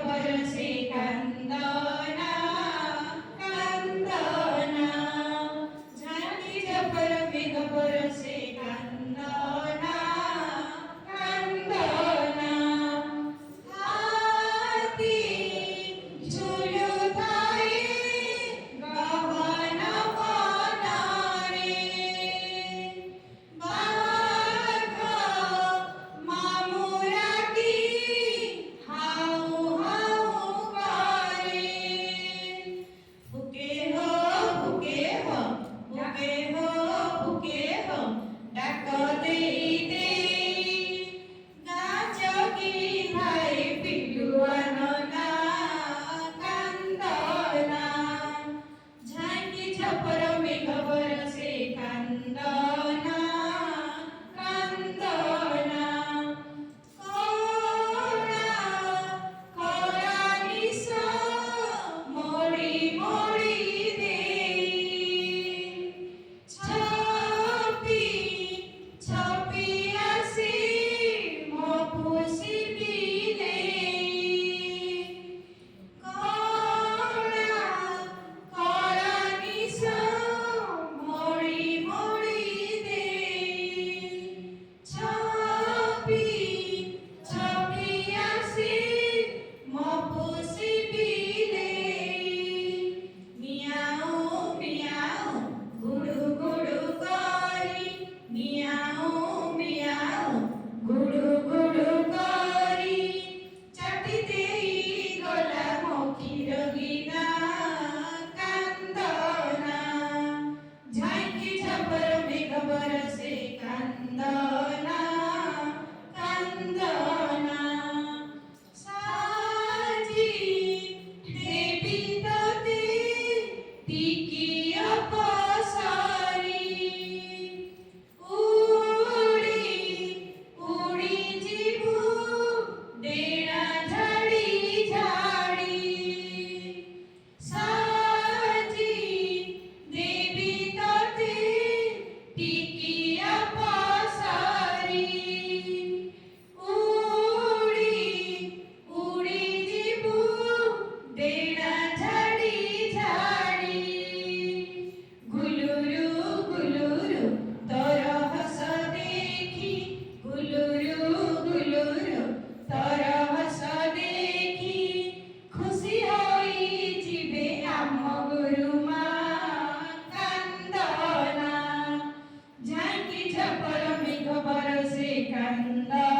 बरसे कंदना कंदना झांकी झपर मेघ बरसे कंदना कंदना हाती झुलुताई गहन वनारे बाघ मामुरा की हाऊ हाऊ करे फुके हो फुके हो फुके हो फुके हो डाक दे दे गाछ की भाई पिलुआनो ना कंदना झांकी झपर मेघ बरसे कंदना कंदना कोरा कोरा निसो मोडी मोडी देई छपी छपी आसी मो खुशी बिलेई कोरा कोरा निसो मोडी मोडी देई छपी छपी आसी मो खुशी बिलेई मियाऊ मियाऊ गुडू गुडू करी मियाऊ मियाऊ गुडू गुडू करी चाटी देई गला मोखीर गिना कंदना झांकी झपर मेघ बरसे कंदना कंदना साजी देवी तोते तिकी अपसरी उडी उडी जीवू डेरा झाडी झाडी साजी देवी तोते तिकी अपसरी उडी उडी जीवू डेरा झाडी झाडी गुलुरु गुलुरु तोर हस देखी गुलुरु गुलुरु तोर हस देखी खुशी होई जीवे आम गुरुमा कंदना झांकी झपर मेघ बरसे कंदना